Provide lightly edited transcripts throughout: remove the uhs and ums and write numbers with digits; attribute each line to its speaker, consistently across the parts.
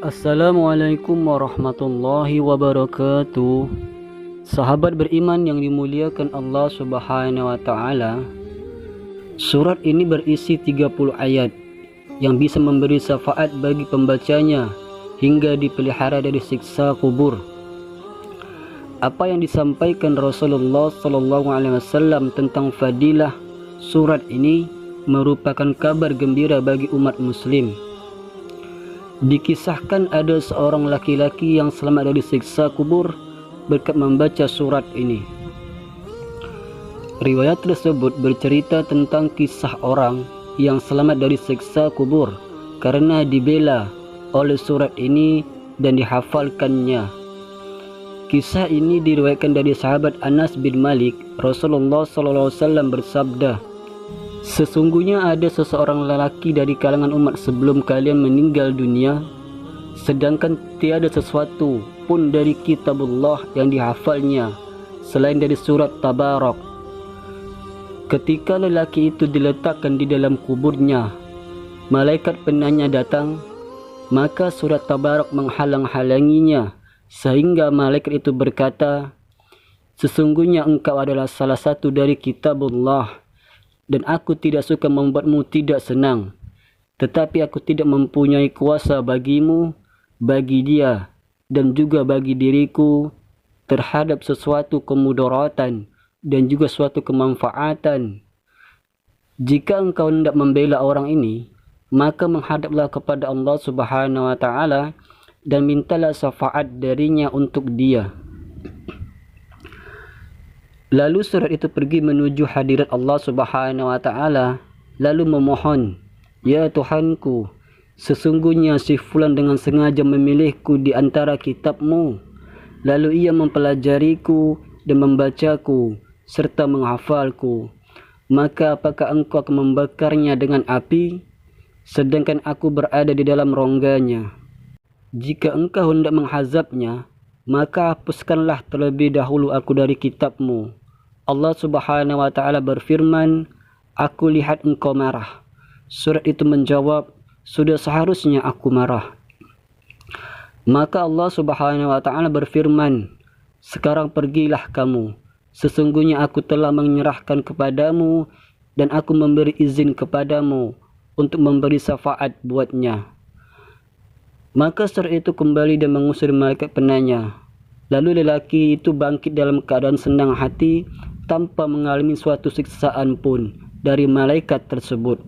Speaker 1: Assalamualaikum warahmatullahi wabarakatuh. Sahabat beriman yang dimuliakan Allah Subhanahu wa taala, surat ini berisi 30 ayat yang bisa memberi syafaat bagi pembacanya hingga dipelihara dari siksa kubur. Apa yang disampaikan Rasulullah SAW tentang fadilah surat ini merupakan kabar gembira bagi umat muslim. Dikisahkan ada seorang laki-laki yang selamat dari siksa kubur berkat membaca surat ini. Riwayat tersebut bercerita tentang kisah orang yang selamat dari siksa kubur karena dibela oleh surat ini dan dihafalkannya. Kisah ini diriwayatkan dari sahabat Anas bin Malik. Rasulullah SAW bersabda, "Sesungguhnya ada seseorang lelaki dari kalangan umat sebelum kalian meninggal dunia, sedangkan tiada sesuatu pun dari kitabullah yang dihafalnya selain dari surat Tabarak. Ketika lelaki itu diletakkan di dalam kuburnya, malaikat penanya datang, maka surat Tabarak menghalang-halanginya, sehingga malaikat itu berkata, 'Sesungguhnya engkau adalah salah satu dari kitabullah, dan aku tidak suka membuatmu tidak senang, tetapi aku tidak mempunyai kuasa bagimu, bagi dia, dan juga bagi diriku terhadap sesuatu kemudaratan dan juga suatu kemanfaatan. Jika engkau hendak membela orang ini, maka menghadaplah kepada Allah Subhanahu wa taala dan mintalah syafaat darinya untuk dia.' Lalu surat itu pergi menuju hadirat Allah Subhanahu wa taala lalu memohon, 'Ya Tuhanku, sesungguhnya si fulan dengan sengaja memilihku di antara kitabmu, lalu ia mempelajariku dan membacaku serta menghafalku. Maka apakah engkau akan membakarnya dengan api, sedangkan aku berada di dalam rongganya? Jika engkau hendak menghazabnya, maka hapuskanlah terlebih dahulu aku dari kitabmu.' Allah Subhanahu wa taala berfirman, 'Aku lihat engkau marah.' Surat itu menjawab, 'Sudah seharusnya aku marah.' Maka Allah Subhanahu wa taala berfirman, 'Sekarang pergilah kamu. Sesungguhnya aku telah menyerahkan kepadamu dan aku memberi izin kepadamu untuk memberi syafaat buatnya.' Maka surat itu kembali dan mengusir malaikat penanya. Lalu lelaki itu bangkit dalam keadaan senang hati tanpa mengalami suatu siksaan pun dari malaikat tersebut.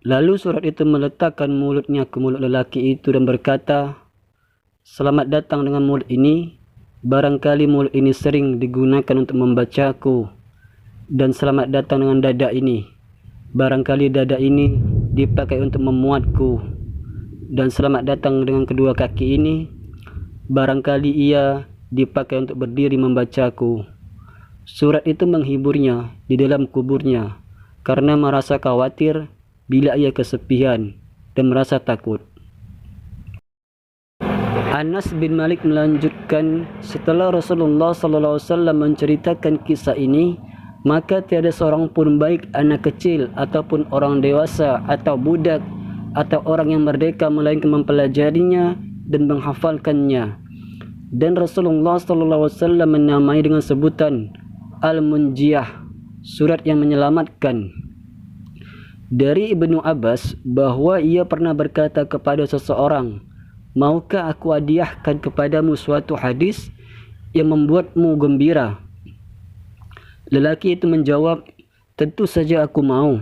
Speaker 1: Lalu surat itu meletakkan mulutnya ke mulut lelaki itu dan berkata, 'Selamat datang dengan mulut ini. Barangkali mulut ini sering digunakan untuk membacaku. Dan selamat datang dengan dada ini. Barangkali dada ini dipakai untuk memuatku. Dan selamat datang dengan kedua kaki ini. Barangkali ia dipakai untuk berdiri membacaku.' Surat itu menghiburnya di dalam kuburnya karena merasa khawatir bila ia kesepian dan merasa takut. Anas bin Malik melanjutkan, setelah Rasulullah SAW menceritakan kisah ini, maka tiada seorang pun, baik anak kecil ataupun orang dewasa atau budak atau orang yang merdeka, melainkan mempelajarinya dan menghafalkannya. Dan Rasulullah SAW menamai dengan sebutan Al-Munjiyah, surat yang menyelamatkan. Dari Ibnu Abbas bahwa ia pernah berkata kepada seseorang, 'Maukah aku hadiahkan kepadamu suatu hadis yang membuatmu gembira?' Lelaki itu menjawab, 'Tentu saja aku mau.'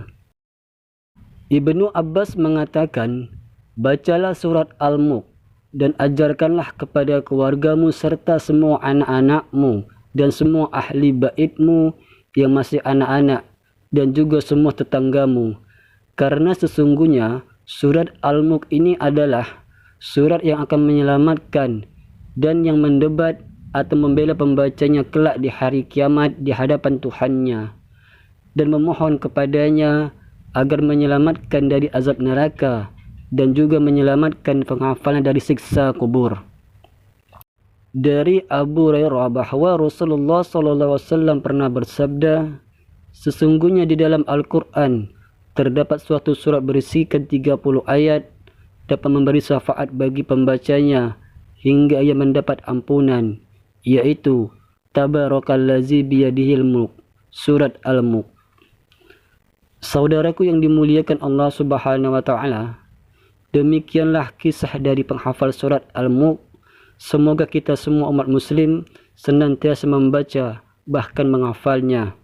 Speaker 1: Ibnu Abbas mengatakan, 'Bacalah surat Al-Mulk dan ajarkanlah kepada keluargamu serta semua anak-anakmu dan semua ahli baitmu yang masih anak-anak dan juga semua tetanggamu, karena sesungguhnya surat Al-Mulk ini adalah surat yang akan menyelamatkan dan yang mendebat atau membela pembacanya kelak di hari kiamat di hadapan Tuhannya, dan memohon kepadanya agar menyelamatkan dari azab neraka dan juga menyelamatkan penghafalan dari siksa kubur." Dari Abu Hurairah bahwa Rasulullah SAW pernah bersabda, "Sesungguhnya di dalam Al-Quran terdapat suatu surat berisikan 30 ayat dapat memberi syafaat bagi pembacanya hingga ia mendapat ampunan, iaitu Tabarakallazi biyadihil mulk, surat Al-Mulk. Saudaraku yang dimuliakan Allah Subhanahu wa taala, demikianlah kisah dari penghafal surat Al-Mulk. Semoga kita semua umat muslim senantiasa membaca bahkan menghafalnya.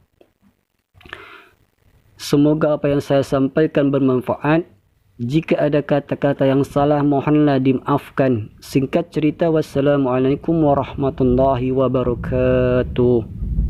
Speaker 1: Semoga apa yang saya sampaikan bermanfaat. Jika ada kata-kata yang salah, mohonlah dimaafkan. Singkat cerita, wassalamualaikum warahmatullahi wabarakatuh.